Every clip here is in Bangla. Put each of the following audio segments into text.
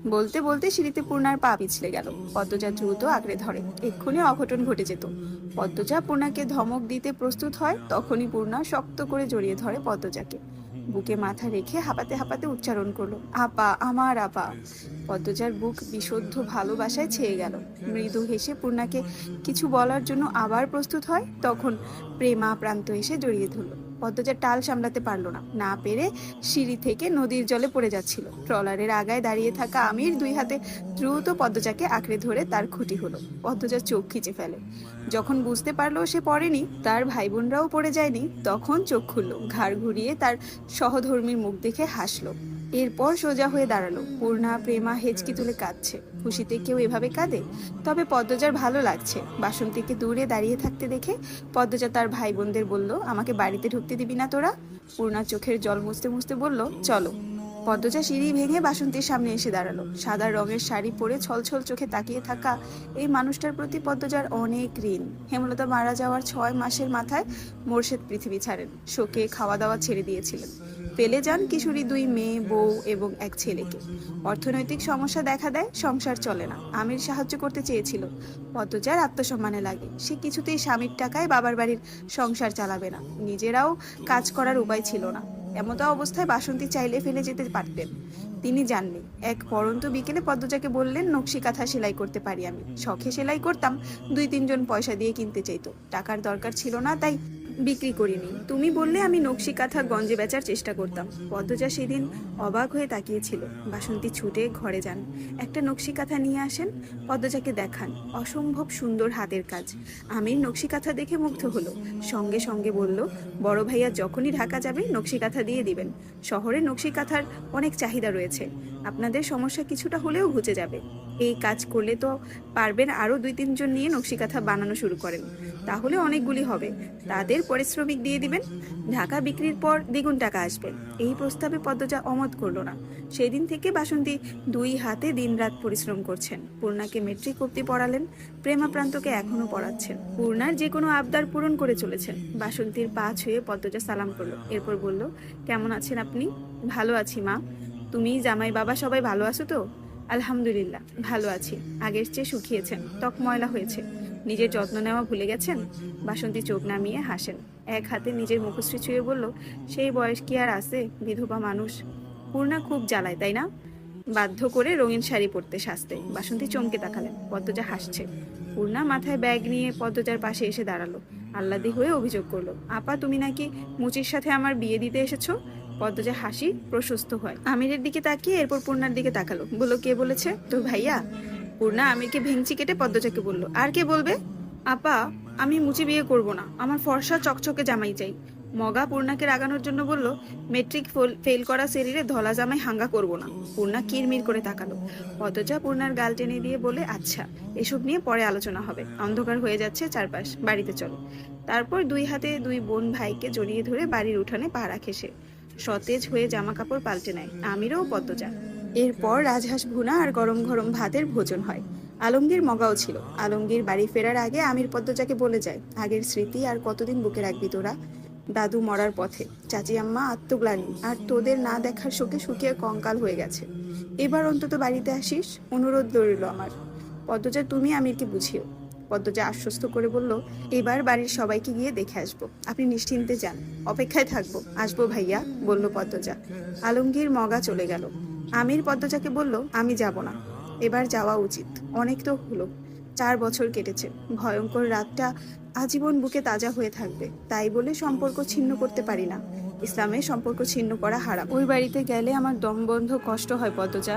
বলতে বলতে সিঁড়িতে পূর্ণার পা পিছলে গেল। পদ্মজা দ্রুত আঁকড়ে ধরে, এক্ষুনি অঘটন ঘটে যেত। পদ্মজা পূর্ণাকে ধমক দিতে প্রস্তুত হয়, তখনই পূর্ণা শক্ত করে জড়িয়ে ধরে পদ্মজাকে। বুকে মাথা রেখে হাঁপাতে হাঁপাতে উচ্চারণ করলো, আপা, আমার আপা। পদ্মজার বুক বিশুদ্ধ ভালোবাসায় ছেয়ে গেল। মৃদু হেসে পূর্ণাকে কিছু বলার জন্য আবার প্রস্তুত হয়, তখন প্রেমা প্রান্ত এসে জড়িয়ে ধরলো। পদ্মজা টাল সামলাতে পারলো না, না পেরে সিঁড়ি থেকে নদীর জলে পড়ে যাচ্ছিল। ট্রলারের আগায় দাঁড়িয়ে থাকা আমির দুই হাতে দ্রুত পদ্মজাকে আঁকড়ে ধরে তার খুঁটি হলো। পদ্মজা চোখ খিচে ফেলে। যখন বুঝতে পারলো সে পড়েনি, তার ভাই বোনরাও পড়ে যায়নি, তখন চোখ খুললো, ঘাড় ঘুরিয়ে তার সহধর্মীর মুখ দেখে হাসলো। এরপর সোজা হয়ে দাঁড়ালো। পূর্ণা, প্রেমা হেঁচকি তুলে কাঁদছে। খুশিতে কেউ এভাবে কাঁদে? তবে পদ্মজার ভালো লাগছে। বাসন্তীকে দূরে দাঁড়িয়ে থাকতে দেখে পদ্মজা তার ভাই বোনদের বলল, আমাকে বাড়িতে ঢুকতে দিবি না তোরা? পূর্ণা চোখের জল মুছতে মুছতে বলল, চলো। পদ্মজা সিঁড়ি ভেঙে বাসন্তীর সামনে এসে দাঁড়ালো। সাদা রঙের শাড়ি পরে ছলছল চোখে তাকিয়ে থাকা এই মানুষটার প্রতি পদ্মজার অনেক ঋণ। হেমলতা মারা যাওয়ার 6 মাসের মাথায় মোর্শেদ পৃথিবী ছাড়েন। শোকে খাওয়া দাওয়া ছেড়ে দিয়েছিলেন। ফেলে যান কিশোরী 2 মেয়ে, বউ এবং এক ছেলেকে। অর্থনৈতিক সমস্যা দেখা দেয়, সংসার চলে না। আমির সাহায্য করতে চেয়েছিল। পদ্মজার আত্মসম্মানে লাগে। সে কিছুতেই স্বামীর টাকায় বাবার বাড়ির সংসার চালাবে না। নিজেরাও কাজ করার উপায় ছিল না। এমতো অবস্থায় বাসন্তী চাইলে ফেলে যেতে পারতেন, তিনি যাননি। এক পরন্ত বিকেলে পদ্মজাকে বললেন, নকশি কাঁথা সেলাই করতে পারি আমি। শখে সেলাই করতাম, 2-3 জন পয়সা দিয়ে কিনতে চাইতো। টাকার দরকার ছিল না, তাই বিক্রি করিনি। তুমি বললে আমি নকশি কাঁথা গঞ্জে বেচার চেষ্টা করতাম। পদ্মজা সেদিন অবাক হয়ে তাকিয়েছিল। বাসন্তী ছুটে ঘরে যান, একটা নকশি কাঁথা নিয়ে আসেন, পদ্মজাকে দেখান। অসম্ভব সুন্দর হাতের কাজ। আমির নকশি কাঁথা দেখে মুগ্ধ হলো। সঙ্গে সঙ্গে বলল, বড় ভাইয়া যখনই ঢাকা যাবে নকশি কাঁথা দিয়ে দিবেন। শহরে নকশি কাঁথার অনেক চাহিদা রয়েছে, আপনাদের সমস্যা কিছুটা হলেও ঘুচে যাবে। এই কাজ করলে তো পারবেন আরও 2-3 জন নিয়ে নকশি কাঁথা বানানো শুরু করেন, তাহলে অনেকগুলি হবে। তাদের পারিশ্রমিক দিয়ে দিবেন, ঢাকা বিক্রির পর দ্বিগুণ টাকা আসবে। এই প্রস্তাবে পদ্মজা অমত করলো না। সেদিন থেকে বাসন্তী 2 হাতে দিনরাত পরিশ্রম করছেন। পূর্ণাকে মেট্রিক অব্দি পড়ালেন, প্রেমা প্রান্তকে এখনো পড়াচ্ছেন। পূর্ণার যে কোনো আবদার পূরণ করে চলেছেন। বাসন্তীর পা ছুঁয়ে পদ্মজা সালাম করলো, এরপর বলল, কেমন আছেন আপনি? ভালো আছি মা, তুমি, জামাই বাবা সবাই ভালো আছো তো? আলহামদুলিল্লাহ ভালো আছি। আগের চেয়ে শুকিয়েছেন, ত্বক ময়লা হয়েছে, নিজের যত্ন নেওয়া ভুলে গেছেন? বাসন্তী চোখ নামিয়ে হাসেন, এক হাতে নিজের মুখশ্রী ছুঁয়ে বলল, সেই বয়স কি আর আছে, বিধবা মানুষ। পূর্ণা খুব জ্বালায় তাই না? বাধ্য করে রঙিন শাড়ি পরতে সাজতে। বাসন্তী চমকে তাকালেন। পদ্মজা হাসছে। পূর্ণা মাথায় ব্যাগ নিয়ে পদ্মজার পাশে এসে দাঁড়ালো, আহ্লাদি হয়ে অভিযোগ করলো, আপা তুমি নাকি মুচির সাথে আমার বিয়ে দিতে এসেছো? পদ্মজা হাসি প্রশস্ত হয়, আমিরের দিকে তাকিয়ে এরপর পূর্ণার দিকে তাকালো, বললো, কে বলেছে? তোর ভাইয়া? পূর্ণা আমিরকে ভেঙচি কেটে পদ্মজাকে বলল, আর কে বলবে? আপা, আমি মুচি বিয়ে করব না, আমার ফর্সা চকচকে জামাই চাই। মগা পূর্ণাকে রাগানোর জন্য বলল, মেট্রিক ফেল করা শরীরে ধলা জামাই হাঙ্গা করব না। পূর্ণা কিরমির করে তাকালো। পদ্মজা পূর্ণার গাল টেনে দিয়ে বলে, আচ্ছা, এসব নিয়ে পরে আলোচনা হবে, অন্ধকার হয়ে যাচ্ছে চারপাশ, বাড়িতে চলো। তারপর 2 হাতে 2 বোন ভাইকে জড়িয়ে ধরে বাড়ির উঠানে পা রাখে সে। সতেজ হয়ে জামা কাপড় পাল্টে নেয় আমিরও পদ্মজা। এরপর রাজহাঁস ভুনা আর গরম গরম ভাতের ভোজন হয়। আলমগীর মগাও ছিল। আলমগীর বাড়ি ফেরার আগে আমির পদ্মজাকে বলে যায়, আগের স্মৃতি আর কতদিন বুকে রাখবি তোরা? দাদু মরার পথে, চাচি আম্মা আত্মগ্লানি, আর তোদের না দেখার শোকে শুকিয়ে কঙ্কাল হয়ে গেছে। এবার অন্তত বাড়িতে আসিস, অনুরোধ রইল আমার। পদ্মজা, তুমি আমিরকে বুঝিও। পদ্মজা আশ্বস্ত করে বলল, এবার বাড়ির সবাইকে গিয়ে দেখে আসবো, আপনি নিশ্চিন্তে যান, অপেক্ষায় থাকবো। আসবো ভাইয়া, বলল পদ্মজা। আলমগীর মগা চলে গেল। আমির পদ্মজাকে বলল, আমি যাব না, এবার যাওয়া উচিত, অনেক তো হলো, 4 বছর কেটেছে। ভয়ঙ্কর রাতটা আজীবন বুকে তাজা হয়ে থাকবে, তাই বলে সম্পর্ক ছিন্ন করতে পারি না। ইসলামে সম্পর্ক ছিন্ন করা হারাম। ওই বাড়িতে গেলে আমার দম বন্ধ কষ্ট হয় পদ্মজা।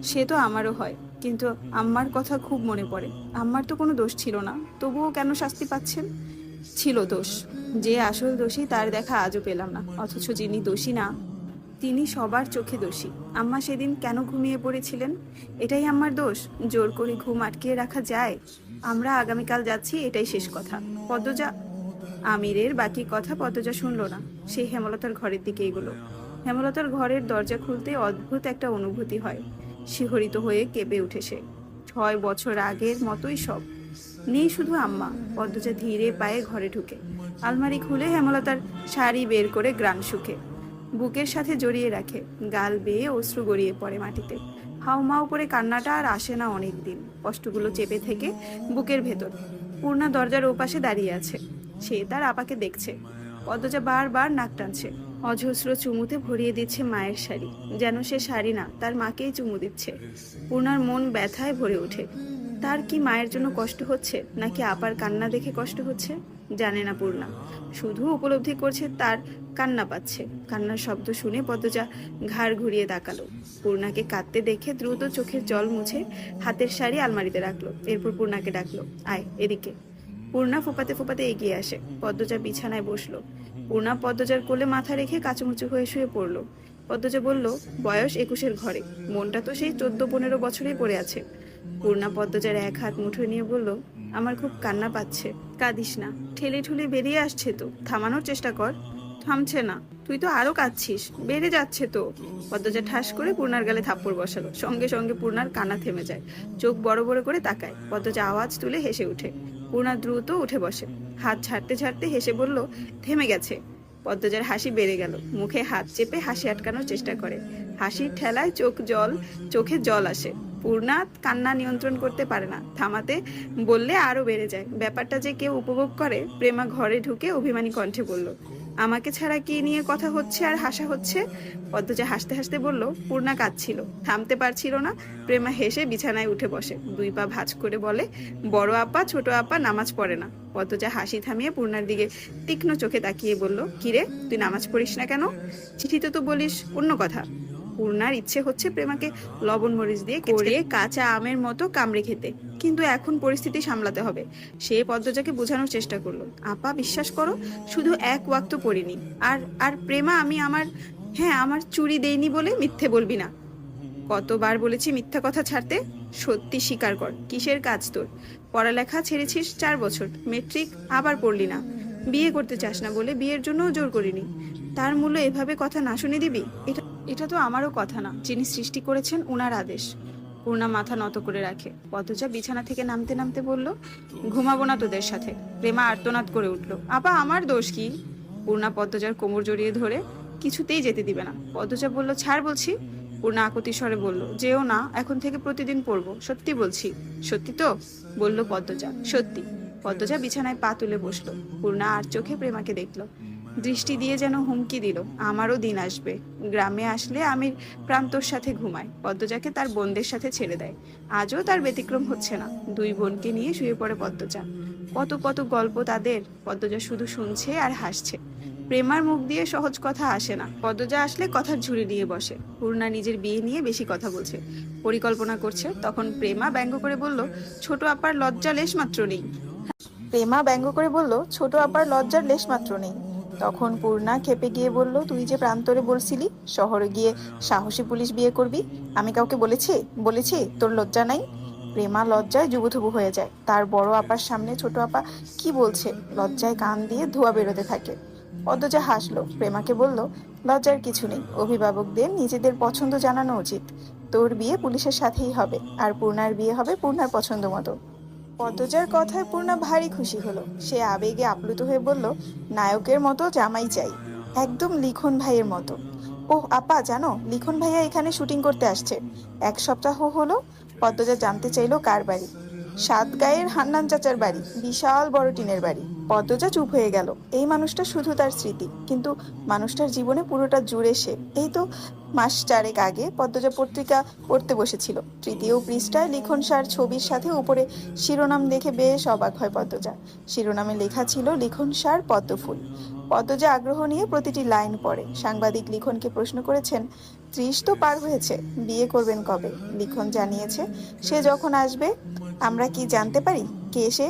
সে তো আমারও হয়, কিন্তু আম্মার কথা খুব মনে পড়ে। আম্মার তো কোনো দোষ ছিল না, তবুও কেন শাস্তি পাচ্ছেন? ছিল দোষ, যে আসল দোষী তার দেখা আজও পেলাম না। অথচ যিনি দোষী না, তিনি সবার চোখে দোষী। আম্মা সেদিন কেন ঘুমিয়ে পড়েছিলেন? এটাই আম্মার দোষ? জোর করে ঘুম আটকিয়ে রাখা যায়? আমরা আগামীকাল যাচ্ছি, এটাই শেষ কথা। পদ্মজা। আমিরের বাকি কথা পদ্মজা শুনল না। সে হেমলতার ঘরের দিকে এগোলো। হেমলতার ঘরের দরজা খুলতে অদ্ভুত একটা অনুভূতি হয়। শিহরিত হয়ে কেঁপে উঠে সে। 6 বছর আগের মতোই সব। নেই শুধু আম্মা। পদ্মজা ধীরে পায়ে ঘরে ঢুকে। আলমারি খুলে হেমলতার শাড়ি বের করে গ্রান শুকে বুকের সাথে জড়িয়ে রাখে। গাল বেয়ে অশ্রু গড়িয়ে পড়ে মাটিতে। হাউমাউ করে কান্নাটা আর আসে না অনেক দিন, কষ্টগুলো চেপে থেকে বুকের ভেতর। পূর্ণা দরজার ওপাশে দাঁড়িয়ে আছে, সে তার আপাকে দেখছে। পদ্মজা বারবার নাক টানছে, অজস্র চুমুতে ভরিয়ে দিচ্ছে মায়ের শাড়ি, যেন সে শাড়ি না তার মাকেই চুমু দিচ্ছে। পূর্ণার মন ব্যথায় ভরে ওঠে। তার কি মায়ের জন্য কষ্ট হচ্ছে, নাকি আপার কান্না দেখে কষ্ট হচ্ছে জানে না পূর্ণা, শুধু উপলব্ধি করছে তার কান্না পাচ্ছে। কান্নার শব্দ শুনে পদ্মজা ঘাড় ঘুরিয়ে তাকালো। পূর্ণাকে কাঁদতে দেখে দ্রুত চোখের জল মুছে হাতের শাড়ি আলমারিতে রাখলো। এরপর পূর্ণাকে ডাকলো, আয় এদিকে। পূর্ণা ফোপাতে ফোপাতে এগিয়ে আসে, পদ্মজা বিছানায় বসলো। পূর্ণা পদ্মজার কোলে মাথা রেখে কাচুমুচু হয়ে শুয়ে পড়লো। পদ্মজা বলল, বয়স 21-এর ঘরে, মনটা তো সেই 14-15 বছরেই পড়ে আছে। পূর্ণা পদ্মজার এক হাত মুঠোয় নিয়ে বলল, আমার খুব কান্না পাচ্ছে। কাঁদিস না, ঠেলে ঠুলে বেরিয়ে আসছে তো, থামানোর চেষ্টা কর। থামছে না, তুই তো আরো কাঁদছিস, বেড়ে যাচ্ছে তো। পদ্মজা ঠাস করে পূর্ণার গালে থাপ্পড় বসালো। সঙ্গে সঙ্গে পূর্ণার কান্না থেমে যায়, চোখ বড় বড় করে তাকায়। পদ্মজা আওয়াজ তুলে হেসে ওঠে। পূর্ণা দ্রুত উঠে বসে, হাত ছাড়তে ছাড়তে হেসে বলল, থেমে গেছে। পদ্মজার হাসি বেড়ে গেল, মুখে হাত চেপে হাসি আটকানোর চেষ্টা করে। হাসির ঠেলায় চোখে জল আসে। পূর্ণা কান্না নিয়ন্ত্রণ করতে পারে না, থামাতে বললে আরো বেড়ে যায়। ব্যাপারটা যে কেউ উপভোগ করে। প্রেমা ঘরে ঢুকে অভিমানী কণ্ঠে বলল, আমাকে ছাড়া কি নিয়ে কথা হচ্ছে আর হাসা হচ্ছে? পদ্মজা হাসতে হাসতে বলল, পূর্ণা কাঁদছিল, থামতে পারছিল না। প্রেমা হেসে বিছানায় উঠে বসে, 2 পা ভাঁজ করে বলে, বড় আপা ছোট আপা নামাজ পড়ে না। পদ্মজা হাসি থামিয়ে পূর্ণার দিকে তীক্ষ্ণ চোখে তাকিয়ে বলল, কিরে তুই নামাজ পড়িস না কেন? চিঠিতে তো বলিস অন্য কথা। পূর্ণার ইচ্ছে হচ্ছে প্রেমাকে লবণ মরিচ দিয়ে করিয়ে কাঁচা আমের মতো কামড়ে খেতে, কিন্তু এখন পরিস্থিতি সামলাতে হবে। সে পদ্মজাকে বোঝানোর চেষ্টা করলো, আপা বিশ্বাস করো, শুধু এক ওয়াক্ত পড়িনি। আর আর প্রেমা, আমি আমার চুরি দেইনি বলে মিথ্যে বলবি না। কতবার বলেছি মিথ্যা কথা ছাড়তে? সত্যি স্বীকার কর, কিসের কাজ তোর? পড়ালেখা ছেড়েছিস 4 বছর, মেট্রিক আবার পড়লি না। বিয়ে করতে চাস না বলে বিয়ের জন্যও জোর করিনি। তার মূল্য এভাবে কথা না শুনে দিবি? এটা তো আমারও কথা না, যিনি সৃষ্টি করেছেন উনার আদেশ। পূর্ণা মাথা নত করে রাখে। পদ্মজা বিছানা থেকে নামতে নামতে বলল, ঘুমাবো না তোদের সাথে। প্রেমা আর্তনাদ করে উঠল, আপা আমার দোষ কি? পূর্ণা পদ্মজার কোমর জড়িয়ে ধরে কিছুতেই যেতে দিবে না। পদ্মজা বলল, ছাড় বলছি। পূর্ণা আকুতি স্বরে বলল, যেও না, এখন থেকে প্রতিদিন পড়বো, সত্যি বলছি। সত্যি তো? বলল পদ্মজা। সত্যি। পদ্মজা বিছানায় পা তুলে বসলো। পূর্ণা আর চোখে প্রেমাকে দেখলো, দৃষ্টি দিয়ে যেন হুমকি দিল, আমারও দিন আসবে। গ্রামে আসলে আমির প্রান্তর সাথে ঘুমায়, পদ্মজাকে তার বোনদের সাথে ছেড়ে দেয়। আজও তার ব্যতিক্রম হচ্ছে না। 2 বোনকে নিয়ে শুয়ে পড়ে পদ্মজা। কত কত গল্প তাদের। পদ্মজা শুধু শুনছে আর হাসছে। প্রেমার মুখ দিয়ে সহজ কথা আসে না। পদ্মজা আসলে কথার ঝুড়ি নিয়ে বসে। পূর্ণা নিজের বিয়ে নিয়ে বেশি কথা বলছে, পরিকল্পনা করছে। তখন প্রেমা ব্যঙ্গ করে বলল, ছোট আপার লজ্জা লেশ মাত্র নেই। ছোট আপার লজ্জার লেশ মাত্র নেই। তখন পূর্ণা খেপে গিয়ে বলল, তুই যে প্রান্তরে বলছিলি শহরে গিয়ে সাহসী পুলিশ বিয়ে করবি, আমি কাউকে বলেছি তোর লজ্জা নাই? প্রেমা লজ্জায় জুবুথুবু হয়ে যায়। তার বড় আপার সামনে ছোট আপা কি বলছে, লজ্জায় কান দিয়ে ধোঁয়া বেরোতে থাকে। পদ্মজা হাসলো, প্রেমাকে বলল, লজ্জার কিছু নেই, অভিভাবকদের নিজেদের পছন্দ জানানো উচিত। তোর বিয়ে পুলিশের সাথেই হবে, আর পূর্ণার বিয়ে হবে পূর্ণার পছন্দ মতো। পদ্মজার কথায় পূর্ণা ভারী খুশি হলো। সে আবেগে আপ্লুত হয়ে বলল, নায়কের মতো জামাই চাই, একদম লিখন ভাইয়ের মতো। ওহ আপা, জানো লিখন ভাইয়া এখানে শুটিং করতে আসছে। 1 সপ্তাহ হলো। পদ্মজা জানতে চাইলো কার বাড়ি। 7 গাঁয়ের হান্নান চাচার বাড়ি, বিশাল বড় টিনের বাড়ি। পদ্মজা চুপ হয়ে গেল। এই মানুষটা শুধু তার স্মৃতি, কিন্তু মানুষটার জীবনে পুরোটা জুড়ে সে। এই তো মাস 4 আগে পদ্মজা পত্রিকা পড়তে বসেছিল। 3য় পৃষ্ঠায় লিখন সার ছবির সাথে উপরে শিরোনাম দেখে বেশ অবাক হয় পদ্মজা। শিরোনামে লেখা ছিল, লিখন সার পদ্মফুল। পদ্মজা আগ্রহ নিয়ে প্রতিটি লাইন পড়ে। সাংবাদিক লিখনকে প্রশ্ন করেছেন, 30 তো পার হয়েছে, বিয়ে করবেন কবে? লিখন জানিয়েছে, সে যখন আসবে। আমরা কি জানতে পারি কে সে?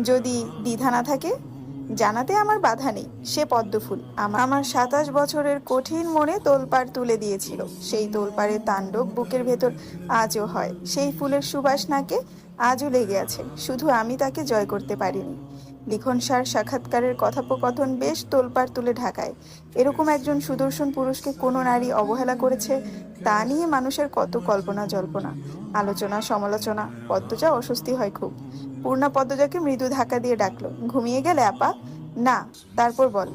যদি দ্বিধা না থাকে? জানাতে আমার বাধা নেই, সে পদ্মফুল। আমার 27 বছরের কঠিন মনে তোলপাড় তুলে দিয়েছিল। সেই তোলপাড়ের তাণ্ডব বুকের ভেতর আজও হয়। সেই ফুলের সুবাস নাকে আজও লেগে আছে, শুধু আমি তাকে জয় করতে পারিনি। লিখন সার সাক্ষাৎকারের কথোপকথন বেশ তোলপাড় তুলে ঢাকায়। এরকম একজন সুদর্শন পুরুষকে কোনো নারী অবহেলা করেছে, তা নিয়ে মানুষের কত কল্পনা জল্পনা, আলোচনা সমালোচনা। পদ্মজা অস্বস্তি হয় খুব। পূর্ণা পদ্মজাকে মৃদু ধাক্কা দিয়ে ডাকলো, ঘুমিয়ে গেলে আপা? না। তারপর বল।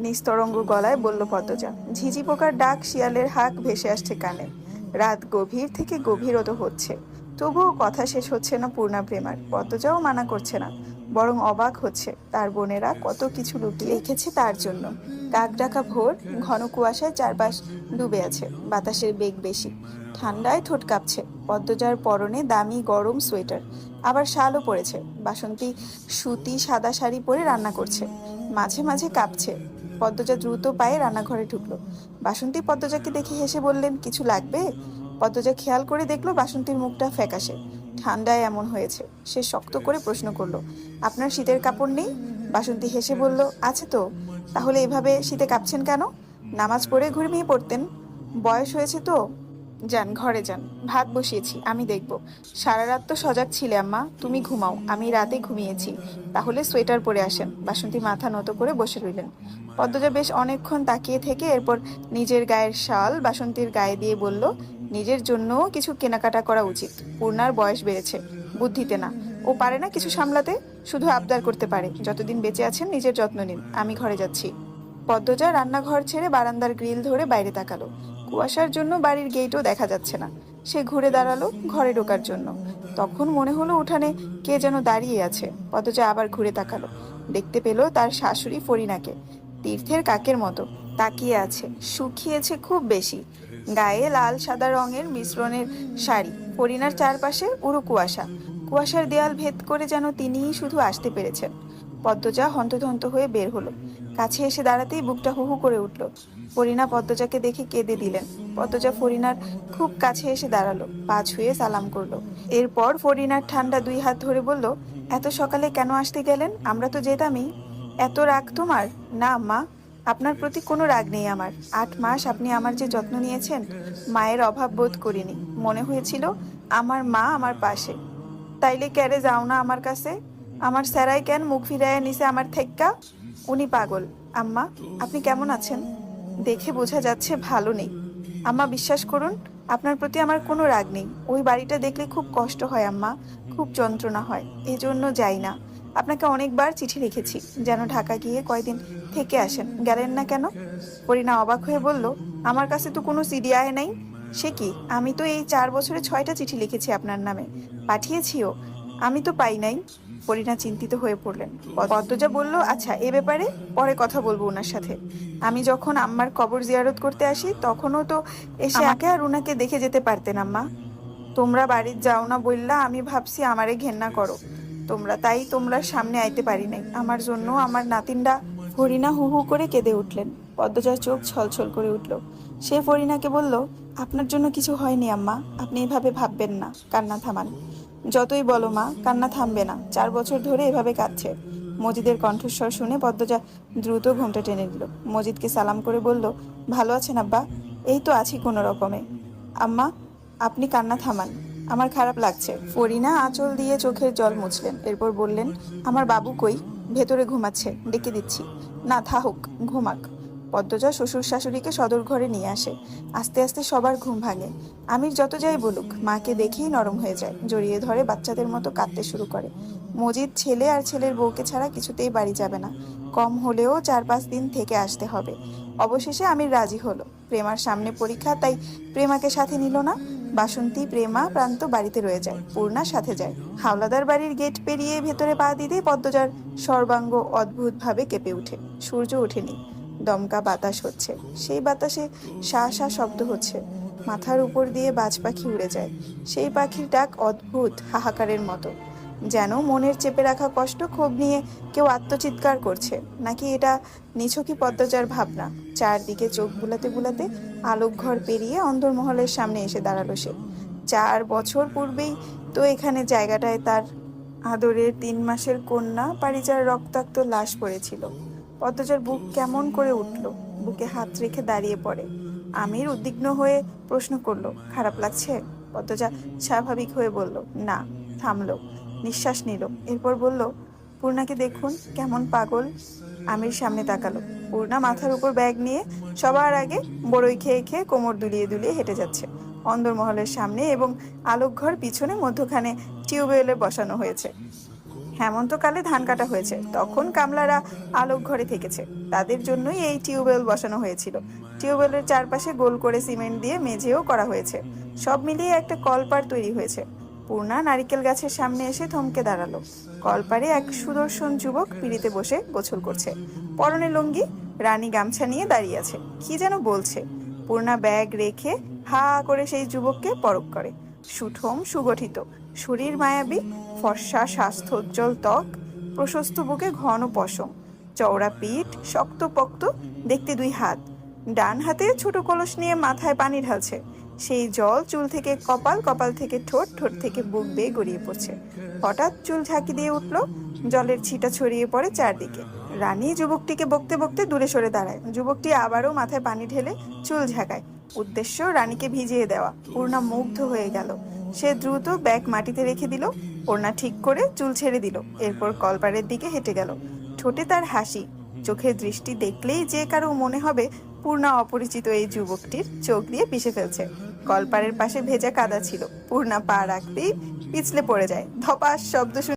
নিস্তরঙ্গ গলায় বলল পদ্মজা। ঝিঝি পোকার ডাক, শিয়ালের হাঁক ভেসে আসছে কানে। রাত গভীর থেকে গভীরতর হচ্ছে, তবুও কথা শেষ হচ্ছে না পূর্ণা প্রেমার। পদ্মজাও মানা করছে না, বরং অবাক হচ্ছে তার বোনেরা কত কিছু লুকিয়ে রেখেছে তার জন্য। কাক ডাকা ভোর, ঘন কুয়াশায় চারপাশ ডুবে আছে, বাতাসের বেগ বেশি, ঠান্ডায় ঠোঁট কাঁপছে। পদ্মজার পরনে দামি গরম সোয়েটার, আবার শালও পরেছে। বাসন্তী সুতি সাদা শাড়ি পরে রান্না করছে, মাঝে মাঝে কাঁপছে। পদ্মজা দ্রুত পায়ে রান্নাঘরে ঢুকলো। বাসন্তী পদ্মজাকে দেখে হেসে বললেন, কিছু লাগবে? পদ্মজা খেয়াল করে দেখলো বাসন্তীর মুখটা ফ্যাকাশে, ঠান্ডায় এমন হয়েছে। সে শক্ত করে প্রশ্ন করলো, আপনার শীতের কাপড় নেই? বাসন্তী হেসে বলল, আছে তো। তাহলে এভাবে শীতে কাঁপছেন কেন? নামাজ পড়ে ঘুমিয়ে পড়তেন। বয়স হয়েছে তো, যান ঘরে যান, ভাত বসিয়েছি, আমি দেখব। সারা রাত তো সজাগ ছিলে আম্মা, তুমি ঘুমাও, আমি রাতে ঘুমিয়েছি। তাহলে সোয়েটার পরে আসেন। বাসন্তী মাথা নত করে বসে রইলেন। পদ্মজা বেশ অনেকক্ষণ তাকিয়ে থেকে এরপর নিজের গায়ের শাল বাসন্তীর গায়ে দিয়ে বলল, নিজের জন্যও কিছু কেনাকাটা করা উচিত। পূর্ণার বয়স বেড়েছে, বুদ্ধিতে না। ও পারে না কিছু সামলাতে, শুধু আবদার করতে পারে। যতদিন বেঁচে আছেন নিজের যত্ন নিন, আমি ঘরে যাচ্ছি। পদ্মজা রান্নাঘর ছেড়ে বারান্দার গ্রিল ধরে বাইরে তাকালো। কুয়াশার জন্য বাড়ির গেটও দেখা যাচ্ছে না। সে ঘুরে দাঁড়ালো ঘরে ঢোকার জন্য। তখন মনে হলো উঠানে কে যেন দাঁড়িয়ে আছে। পদ্মজা আবার ঘুরে তাকালো, দেখতে পেল তার শাশুড়ি ফরিনাকে, তীর্থের কাকের মতো তাকিয়ে আছে। শুকিয়েছে খুব বেশি, গায়ে লাল সাদা রঙের মিশ্রণের শাড়ি। ফরিনার চারপাশে উড়ো কুয়াশা, কুয়াশার দেয়াল ভেদ করে যেন তিনিই শুধু আসতে পেরেছেন। পদ্মজা হন্তদন্ত হয়ে বের হলো। কাছে এসে দাঁড়াতেই বুকটা হুহু করে উঠল। ফরিনা পদ্মজাকে দেখে কেঁদে দিলেন। পদ্মজা ফরিনার খুব কাছে এসে দাঁড়ালো, পা ছুঁয়ে সালাম করলো। এরপর ফরিনার ঠান্ডা দুই হাত ধরে বলল, এত সকালে কেন আসতে গেলেন? আমরা তো যেতামই। এত রাগ তোমার? না মা, আপনার প্রতি কোনো রাগ নেই আমার। 8 মাস আপনি আমার যে যত্ন নিয়েছেন, মায়ের অভাব বোধ করিনি। মনে হয়েছিল আমার মা আমার পাশে। তাইলে ক্যারে যাও না আমার কাছে? আমার স্যারাই কেন মুখ ফিরাইয়া নিছে আমার থেক্কা? উনি পাগল। আম্মা, আপনি কেমন আছেন? দেখে বোঝা যাচ্ছে ভালো নেই। আম্মা বিশ্বাস করুন, আপনার প্রতি আমার কোনো রাগ নেই। ওই বাড়িটা দেখলে খুব কষ্ট হয় আম্মা, খুব যন্ত্রণা হয়, এজন্য যাই না। আপনাকে অনেকবার চিঠি লিখেছি যেন ঢাকা গিয়ে কয়দিন থেকে আসেন, গেলেন না কেন? করিনা অবাক হয়ে বলল, আমার কাছে তো কোনো সিডি আয় নাই। সে কি, আমি তো এই 4 বছরে 6টা চিঠি লিখেছি আপনার নামে, পাঠিয়েছিও, আমি তো পাই নাই। করিনা চিন্তিত হয়ে পড়লেন। পদ্মজা বলল, আচ্ছা এ ব্যাপারে পরে কথা বলবো ওনার সাথে। আমি যখন আম্মার কবর জিয়ারত করতে আসি তখনও তো এসে আমাকে আর উনাকে দেখে যেতে পারতেন আম্মা। তোমরা বাড়ির যাও না বললা, আমি ভাবছি আমারে ঘেন্না করো তোমরা, তাই তোমরা সামনে আইতে পারি নাই। আমার জন্য আমার নাতিনরা। ফরিনা হু হু করে কেঁদে উঠলেন। পদ্মজার চোখ ছলছল করে উঠল। সে ফরিনাকে বলল, আপনার জন্য কিছু হয়নি আম্মা, আপনি এভাবে ভাববেন না, কান্না থামান। যতই বলো মা, কান্না থামবে না। 4 বছর ধরে এভাবে কাঁদছে। মজিদের কণ্ঠস্বর শুনে পদ্মজা দ্রুত ঘোমটা টেনে দিল। মজিদকে সালাম করে বলল, ভালো আছেন আব্বা? এই তো আছি কোনো রকমে। আম্মা, আপনি কান্না থামান, আমার খারাপ লাগছে। ফরিনা আঁচল দিয়ে চোখের জল মুছলেন, এরপর বললেন, আমার বাবু কই? ভেতরে ঘুমাচ্ছে, ডেকে দিচ্ছি। না, থাকুক, ঘুমাক। পদ্মজা শ্বশুর শাশুড়িকে সদর ঘরে নিয়ে আসে। আস্তে আস্তে সবার ঘুম ভাঙে। আমির যত যাই বলুক, মাকে দেখেই নরম হয়ে যায়, জড়িয়ে ধরে বাচ্চাদের মতো কাঁদতে শুরু করে। মজিদ ছেলে আর ছেলের বউকে ছাড়া কিছুতেই বাড়ি যাবে না, কম হলেও 4-5 দিন থেকে আসতে হবে। অবশেষে আমির রাজি হলো। প্রেমার সামনে পরীক্ষা, তাই প্রেমাকে সাথে নিল না। বাসন্তী, প্রেমা, প্রান্ত বাড়িতে রয়ে যায়, পূর্ণা সাথে যায়। হাওলাদার বাড়ির গেট পেরিয়ে ভেতরে পা দিতেই পদ্মজার সর্বাঙ্গ অদ্ভুতভাবে কেঁপে উঠে। সূর্য ওঠেনি, দমকা বাতাস হচ্ছে, সেই বাতাসে শা শা শব্দ হচ্ছে। মাথার উপর দিয়ে বাজ পাখি উড়ে যায়। সেই পাখির ডাক অদ্ভুত হাহাকারের মতো, যেন মনের চেপে রাখা কষ্ট ক্ষোভ নিয়ে কেউ আত্মচিৎকার করছে। নাকি এটা নিছকই পদ্মজার ভাবনা? চারদিকে চোখ বুলাতে বুলাতে আলোক ঘর পেরিয়ে অন্দরমহলের সামনে এসে দাঁড়ালো সে। 4 বছর পূর্বেই তো এখানে জায়গাটায় তার আদরের 3 মাসের কন্যা পারিজার রক্তাক্ত লাশ পড়েছিল। পদ্মজার বুক কেমন করে উঠল, বুকে হাত রেখে দাঁড়িয়ে পড়ে। আমির উদ্বিগ্ন হয়ে প্রশ্ন করলো, খারাপ লাগছে? পদ্মজা স্বাভাবিক হয়ে বলল, না। থামলো, নিঃশ্বাস নিল, এরপর বলল, পূর্ণাকে দেখুন কেমন পাগল। আমির সামনে তাকালো। পূর্ণা মাথার উপর ব্যাগ নিয়ে সবার আগে বড়ই খেয়ে খেয়ে কোমর দুলিয়ে দুলিয়ে হেঁটে যাচ্ছে অন্দরমহলের সামনে, এবং আলোকঘর পিছনে মধ্যখানে টিউবওয়েলে বসানো হয়েছে। হেমন্তকালে ধান কাটা হয়েছে, তখন কামলারা আলোক ঘরে থেকেছে, তাদের জন্যই এই টিউবওয়েল বসানো হয়েছিল। টিউবওয়েলের চারপাশে গোল করে সিমেন্ট দিয়ে মেঝেও করা হয়েছে। সব মিলিয়ে একটা কলপার তৈরি হয়েছে। পূর্ণা নারিকেল গাছের সামনে এসে থমকে দাঁড়ালো। কলপারে এক সুদর্শন যুবক পিঁড়িতে বসে গোসল করছে। পরনে লুঙ্গি, রানী গামছা নিয়ে দাঁড়িয়ে আছে, কি যেন বলছে। পূর্ণা ব্যাগ রেখে হা করে সেই যুবককে পরখ করে। সুঠম সুগঠিত শরীর, মায়াবী ফর্সা স্বাস্থ্যোজ্জ্বল ত্বক, প্রশস্ত বুকে ঘন পশম, চওড়া পিঠ, শক্তপোক্ত দেখতে দুই হাত। ডান হাতে ছোট কলস নিয়ে মাথায় পানি ঢালছে। সেই জল চুল থেকে কপাল, কপাল থেকে ঠোঁট, ঠোঁট থেকে বুক বেয়ে গড়িয়ে পড়ছে। হঠাৎ চুল ঝাঁকি দিয়ে উঠল, জলের ছিটা ছড়িয়ে পড়ে চারদিকে। রানী যুবকটিকে বকতে বকতে দূরে সরে দাঁড়ায়। যুবকটি আবারও মাথায় পানি ঢেলে চুল ঝাঁকায়, উদ্দেশ্য রানীকে ভিজিয়ে দেওয়া। পূর্ণা মুগ্ধ হয়ে গেল। সে দ্রুত ব্যাগ মাটিতে রেখে দিল, ওড়না ঠিক করে চুল ছেড়ে দিল। এরপর কলপারের দিকে হেঁটে গেল। ঠোঁটে তার হাসি, চোখের দৃষ্টি দেখলেই যে কারো মনে হবে পূর্ণা অপরিচিত এই যুবকটির চোখ দিয়ে পিষে ফেলছে। কলপারের পাশে ভেজা কাদা ছিল। পূর্ণা পা রাখতেই পিছলে পড়ে যায়। ধপাস শব্দ শুনে